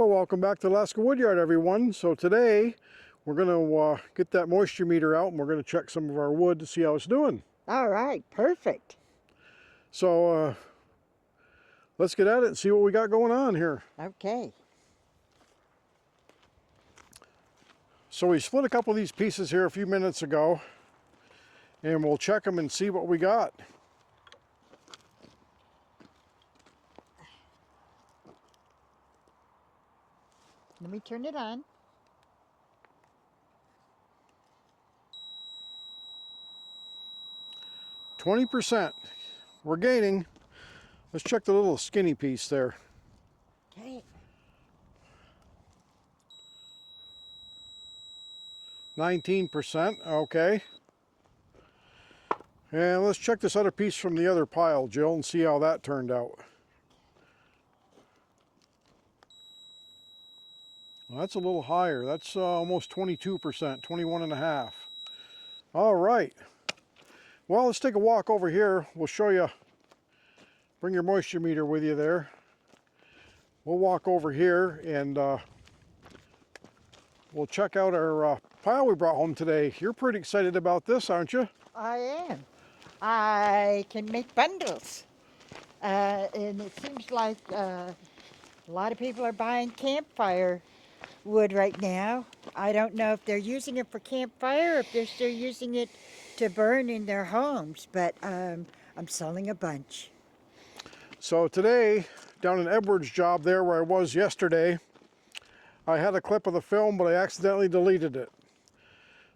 Well, welcome back to Alaska Woodyard, everyone. So today we're going to get that moisture meter out and we're going to check some of our wood to see how it's doing. All right, perfect. So let's get at it and see what we got going on here. Okay. So we split a couple of these pieces here a few minutes ago and we'll check them and see what we got. Let me turn it on. %. We're gaining. Let's check the little skinny piece there. Okay. 19%. Okay. And let's check this other piece from the other pile, Jill, and see how that turned out. Well, that's a little higher. That's almost 22%, 21.5. All right. Well, let's take a walk over here. We'll show you. Bring your moisture meter with you there. We'll walk over here and we'll check out our pile we brought home today. You're pretty excited about this, aren't you? I am. I can make bundles. And it seems like a lot of people are buying campfire wood right now. I don't know if they're using it for campfire or if they're still using it to burn in their homes, but I'm selling a bunch. So today, down in Edward's job there where I was yesterday, I had a clip of the film, but I accidentally deleted it.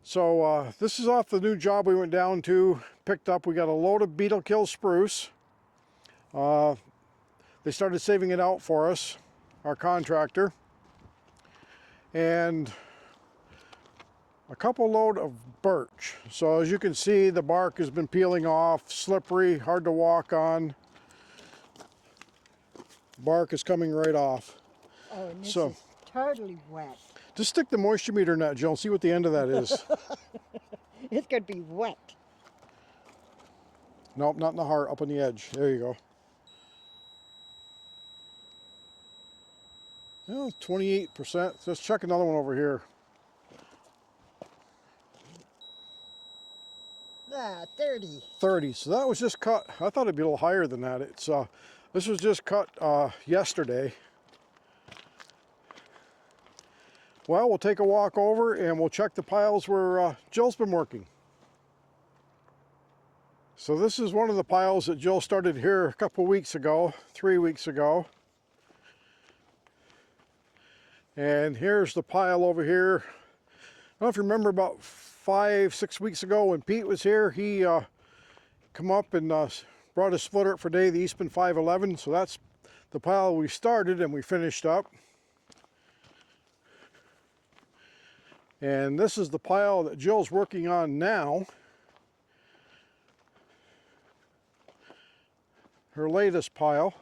So this is off the new job we went down to, picked up. We got a load of beetle kill spruce. They started saving it out for us, our contractor. And a couple load of birch. So as you can see, the bark has been peeling off, slippery, hard to walk on. Bark is coming right off. Oh, and this is totally wet. Just stick the moisture meter in that, Jill, and see what the end of that is. It's going to be wet. Nope, not in the heart, up on the edge. There you go. Well, 28%. Let's check another one over here. 30. 30. So that was just cut. I thought it'd be a little higher than that. It's this was just cut yesterday. Well, we'll take a walk over and we'll check the piles where Jill's been working. So this is one of the piles that Jill started here a couple weeks ago, 3 weeks ago. And here's the pile over here. I don't know if you remember about 5-6 weeks ago when Pete was here, he come up and brought a splitter for day, the Eastman 511. So that's the pile we started and we finished up. And this is the pile that Jill's working on now. Her latest pile.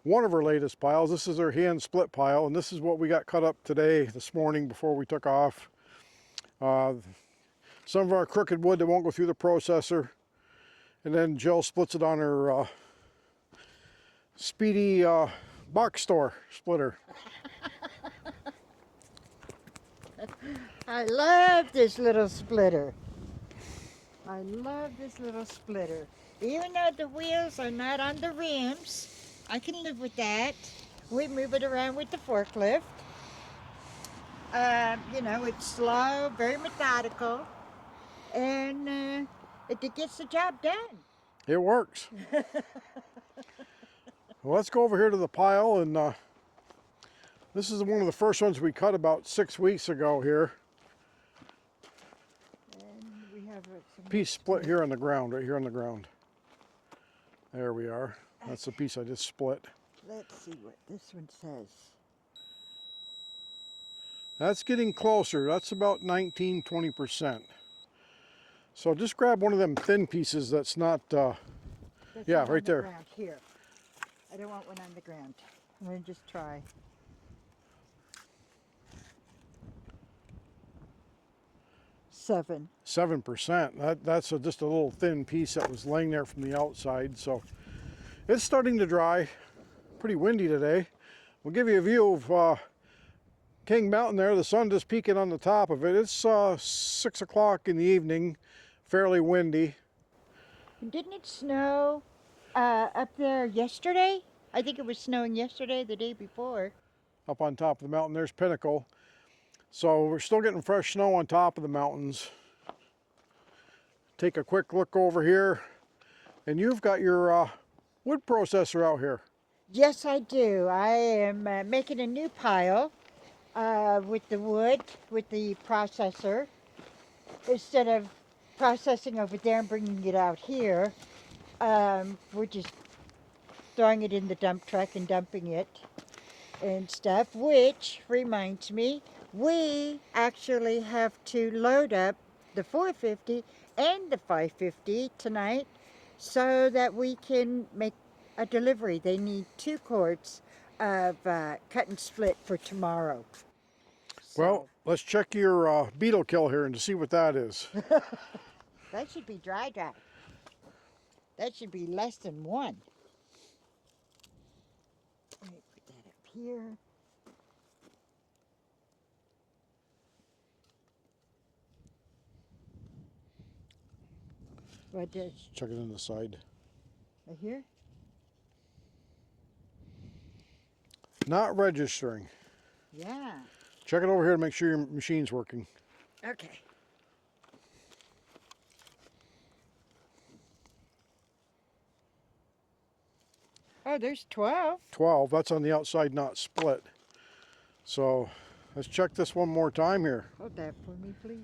One of her latest piles. This is her hand split pile, and this is what we got cut up today, this morning, before we took off. Some of our crooked wood that won't go through the processor, and then Jill splits it on her speedy box store splitter. I love this little splitter. I love this little splitter. Even though the wheels are not on the rims, I can live with that. We move it around with the forklift. You know, it's slow, very methodical, and it gets the job done. It works. Well, let's go over here to the pile, and this is one of the first ones we cut about 6 weeks ago here. And we have some Piece split here on the ground, right here on the ground. There we are. That's the piece I just split. Let's see what this one says. That's getting closer. That's about 19-20%. So just grab one of them thin pieces that's not, yeah, right there. Ground. Here. I don't want one on the ground. I'm going to just try. Seven. 7%. That's just a little thin piece that was laying there from the outside. So it's starting to dry. Pretty windy today. We'll give you a view of King Mountain there. The sun just peeking on the top of it. It's 6 o'clock in the evening, fairly windy. Didn't it snow up there yesterday? I think it was snowing yesterday, the day before. Up on top of the mountain, there's Pinnacle. So we're still getting fresh snow on top of the mountains. Take a quick look over here, and you've got your wood processor out here. Yes, I do. I am making a new pile with the wood, with the processor. Instead of processing over there and bringing it out here, we're just throwing it in the dump truck and dumping it and stuff, which reminds me, we actually have to load up the 450 and the 550 tonight so that we can make a delivery. They need 2 cords of cut and split for tomorrow. Well, let's check your beetle kill here and to see what that is. That should be dry. That should be less than 1. Let me put that up here. What does Check it on the side. right here? Not registering. Yeah. Check it over here to make sure your machine's working. Okay. Oh, there's 12. 12, that's on the outside, not split. So let's check this one more time here. Hold that for me, please.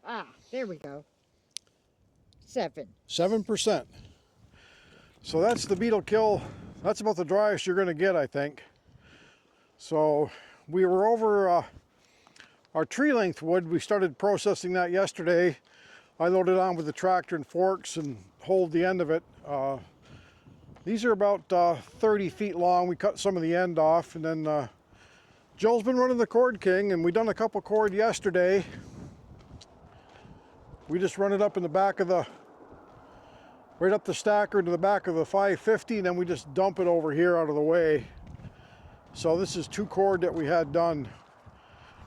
Ah, there we go. 7. 7%. So that's the beetle kill. That's about the driest you're going to get, I think. So we were over our tree length wood. We started processing that yesterday. I loaded on with the tractor and forks and hold the end of it. These are about 30 feet long. We cut some of the end off, and then Joel's been running the Cord King, and we done a couple cord yesterday. We just run it up in the back of the, right up the stacker to the back of the 550, and then we just dump it over here out of the way. So this is 2 cord that we had done.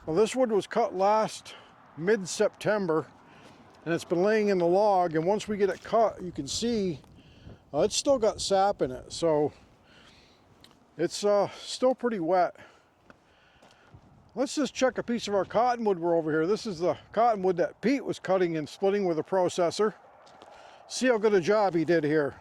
Well, this wood was cut last mid-September, and it's been laying in the log, and once we get it cut, you can see it's still got sap in it, so it's still pretty wet. Let's just check a piece of our cottonwood we're over here. This is the cottonwood that Pete was cutting and splitting with a processor. See how good a job he did here.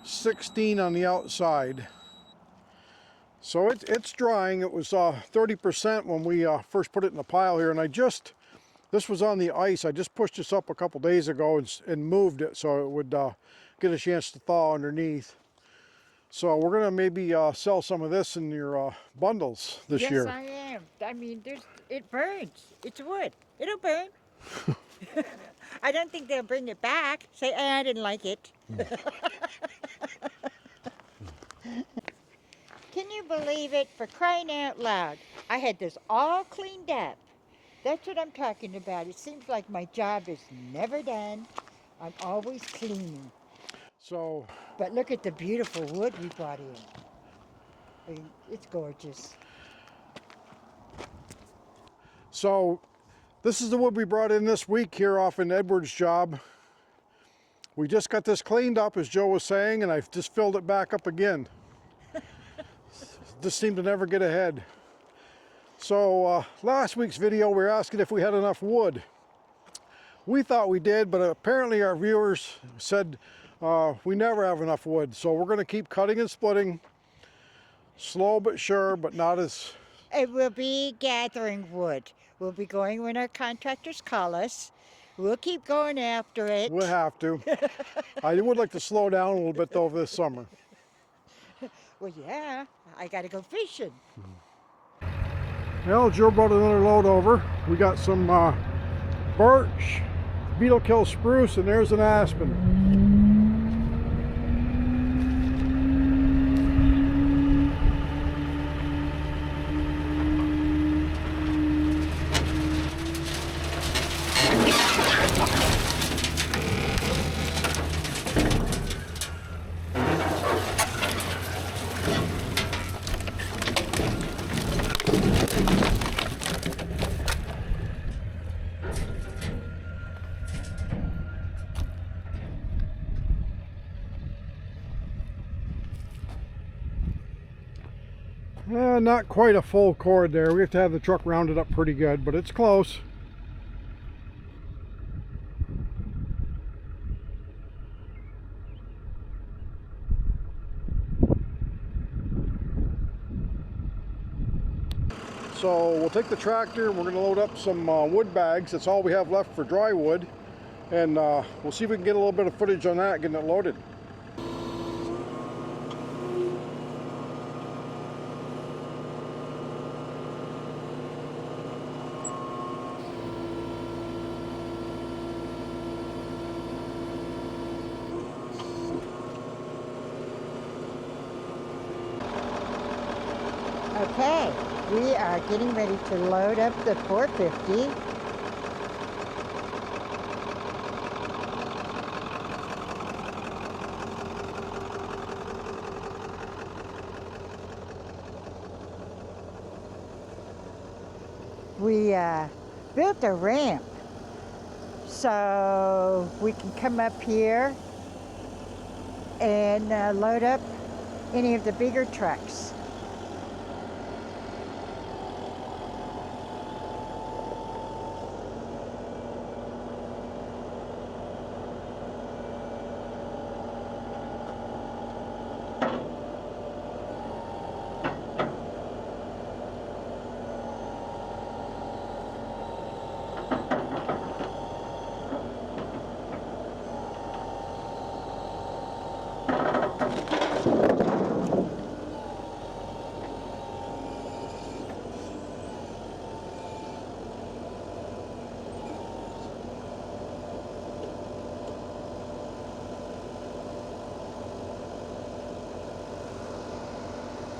16 on the outside. So it's drying. It was 30% when we first put it in the pile here, and this was on the ice. I just pushed this up a couple days ago and moved it so it would get a chance to thaw underneath. So we're gonna maybe sell some of this in your bundles this year. Yes, I am. I mean, it burns. It's wood. It'll burn. I don't think they'll bring it back. Say, I didn't like it. Can you believe it? For crying out loud, I had this all cleaned up. That's what I'm talking about. It seems like my job is never done. I'm always cleaning. So, but look at the beautiful wood we brought in. I mean, it's gorgeous. So this is the wood we brought in this week here off in Edward's job. We just got this cleaned up, as Joe was saying, and I've just filled it back up again. Just seemed to never get ahead. So last week's video, we were asking if we had enough wood. We thought we did, but apparently our viewers said we never have enough wood. So we're going to keep cutting and splitting, slow but sure, but not as... It will be gathering wood. We'll be going when our contractors call us. We'll keep going after it. We'll have to. I would like to slow down a little bit though this summer. Well, yeah, I got to go fishing. Well, Joe brought another load over. We got some birch, beetle kill spruce, and there's an aspen. Not quite a full cord there. We have to have the truck rounded up pretty good, but it's close. So we'll take the tractor and we're going to load up some wood bags. That's all we have left for dry wood. And we'll see if we can get a little bit of footage on that, getting it loaded. Okay, we are getting ready to load up the 450. We built a ramp so we can come up here and load up any of the bigger trucks.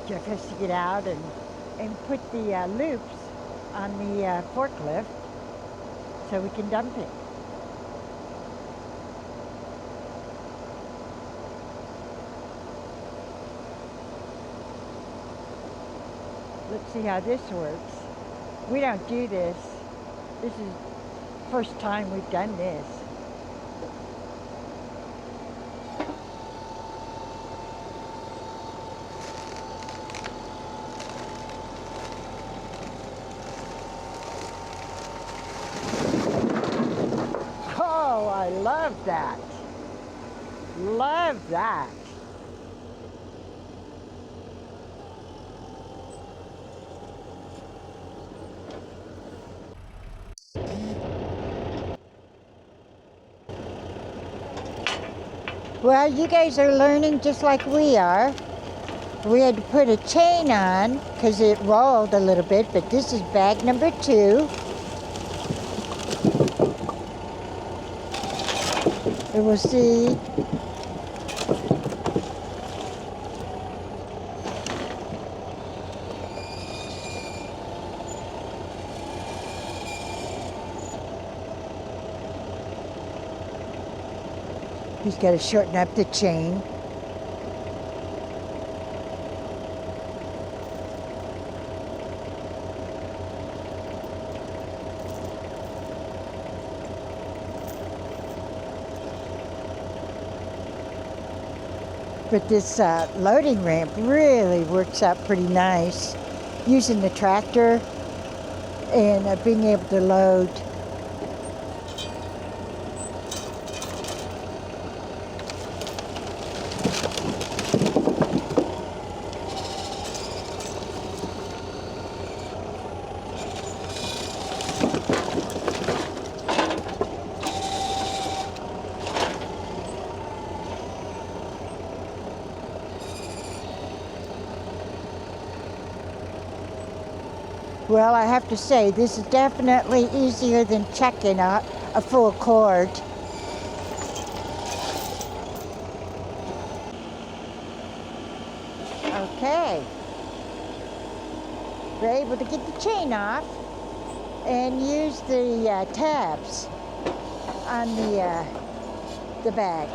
Jeff has to get out and put the loops on the forklift so we can dump it. Let's see how this works. We don't do this. This is the first time we've done this. Oh, I love that. Love that. Well, you guys are learning just like we are. We had to put a chain on because it rolled a little bit, but this is bag number 2. And we'll see. He's got to shorten up the chain. But this loading ramp really works out pretty nice, using the tractor and being able to load. Well, I have to say, this is definitely easier than checking a full cord. Okay. We're able to get the chain off and use the tabs. on the bag.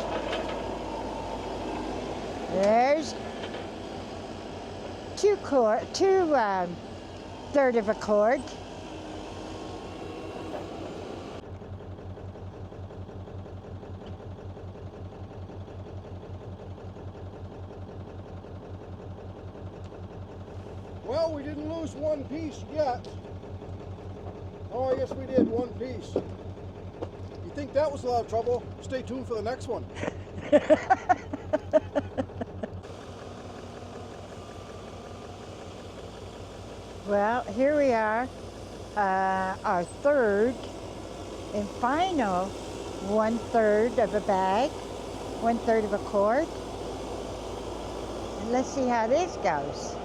There's two third of a cord. Well, we didn't lose one piece yet. Oh, yes, we did, one piece. You think that was a lot of trouble? Stay tuned for the next one. Well, here we are, our third and final 1/3 of a bag, 1/3 of a cord. And let's see how this goes.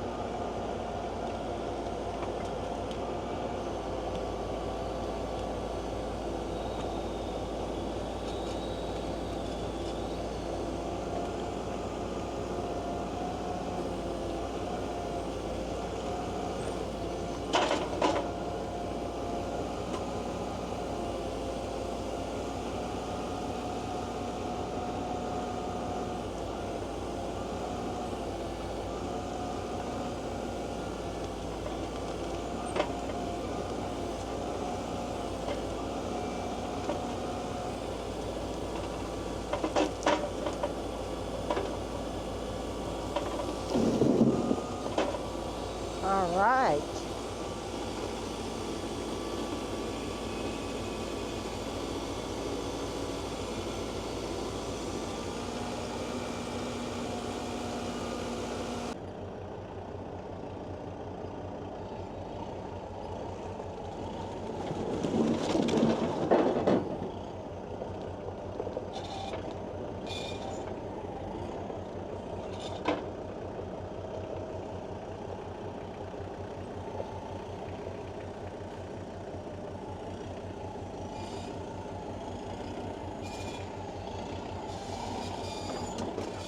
All right.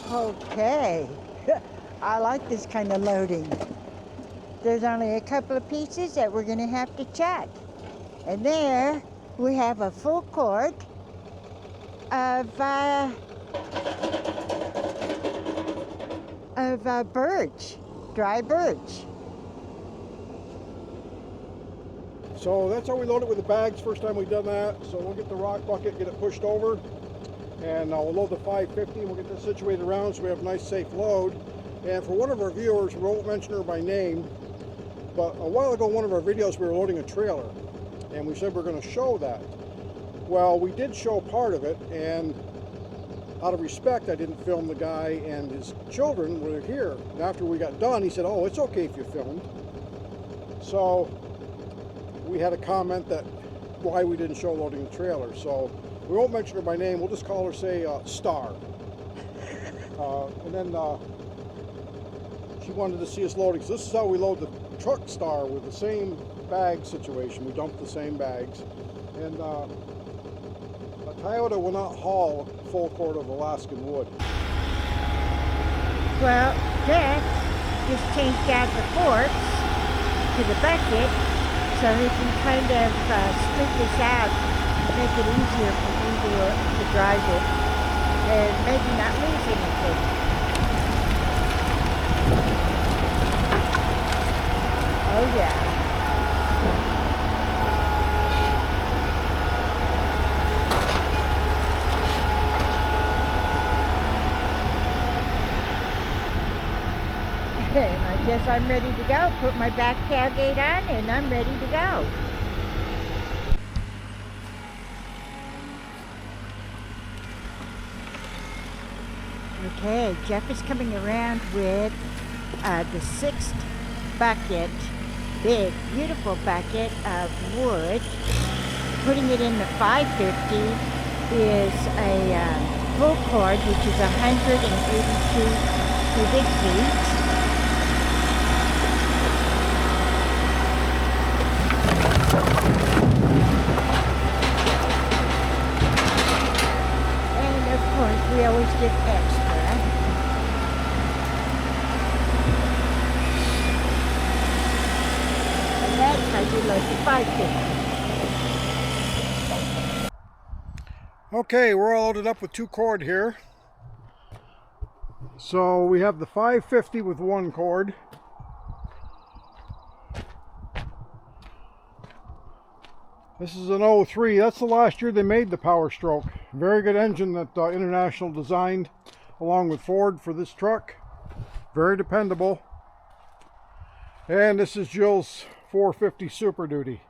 Okay, I like this kind of loading. There's only a couple of pieces that we're going to have to check. And there we have a full cord of birch, dry birch. So that's how we load it with the bags, first time we've done that. So we'll get the rock bucket, get it pushed over, and we'll load the 550 and we'll get this situated around so we have a nice safe load. And for one of our viewers, we won't mention her by name, but a while ago in one of our videos we were loading a trailer and we said we're going to show that. Well, we did show part of it, and out of respect I didn't film the guy and his children when they're here. And after we got done he said, oh, it's okay if you filmed. So we had a comment that why we didn't show loading the trailer. So we won't mention her by name, we'll just call her, say, Star. And then she wanted to see us loading. So this is how we load the truck Star, with the same bag situation. We dump the same bags. And a Toyota will not haul a full cord of Alaskan wood. Well, Jack just changed out the forks to the bucket so he can kind of split this out, make it easier for me to drive it, and maybe not lose anything. Oh yeah. And I guess I'm ready to go. Put my back tailgate on and I'm ready to go. Okay, Jeff is coming around with the 6th bucket, big, beautiful bucket of wood. Putting it in the 550 is a full cord, which is 182 cubic feet. And of course, we always get extra. And that's how you load the 550. Okay, we're all loaded up with 2 cord here. So we have the 550 with 1 cord. This is an 03. That's the last year they made the Power Stroke. Very good engine that International designed along with Ford for this truck. Very dependable. And this is Jill's 450 Super Duty.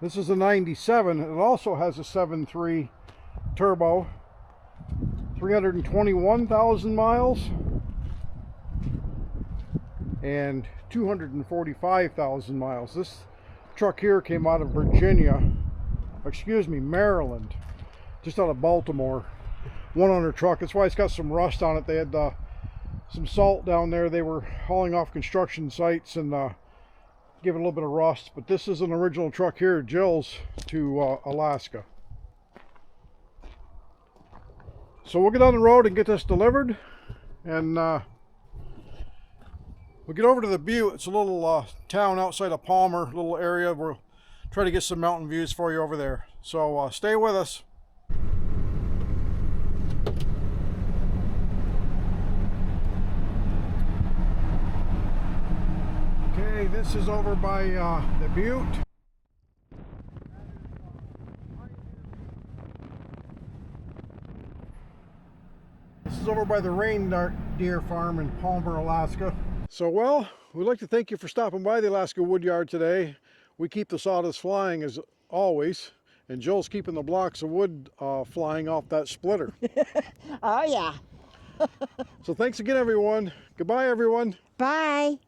This is a 97. It also has a 7.3 turbo. 321,000 miles and 245,000 miles. This truck here came out of Maryland, just out of Baltimore. 1 owner truck. That's why it's got some rust on it. They had some salt down there. They were hauling off construction sites and gave it a little bit of rust. But this is an original truck here, Jill's, to Alaska. So we'll get on the road and get this delivered, and we'll get over to the Butte. It's a little town outside of Palmer, little area. We'll try to get some mountain views for you over there. So stay with us. Okay, this is over by the Butte. This is over by the reindeer farm in Palmer, Alaska. So, well, we'd like to thank you for stopping by the Alaska Woodyard today. We keep the sawdust flying as always, and Jill's keeping the blocks of wood flying off that splitter. Oh, yeah. So thanks again, everyone. Goodbye, everyone. Bye.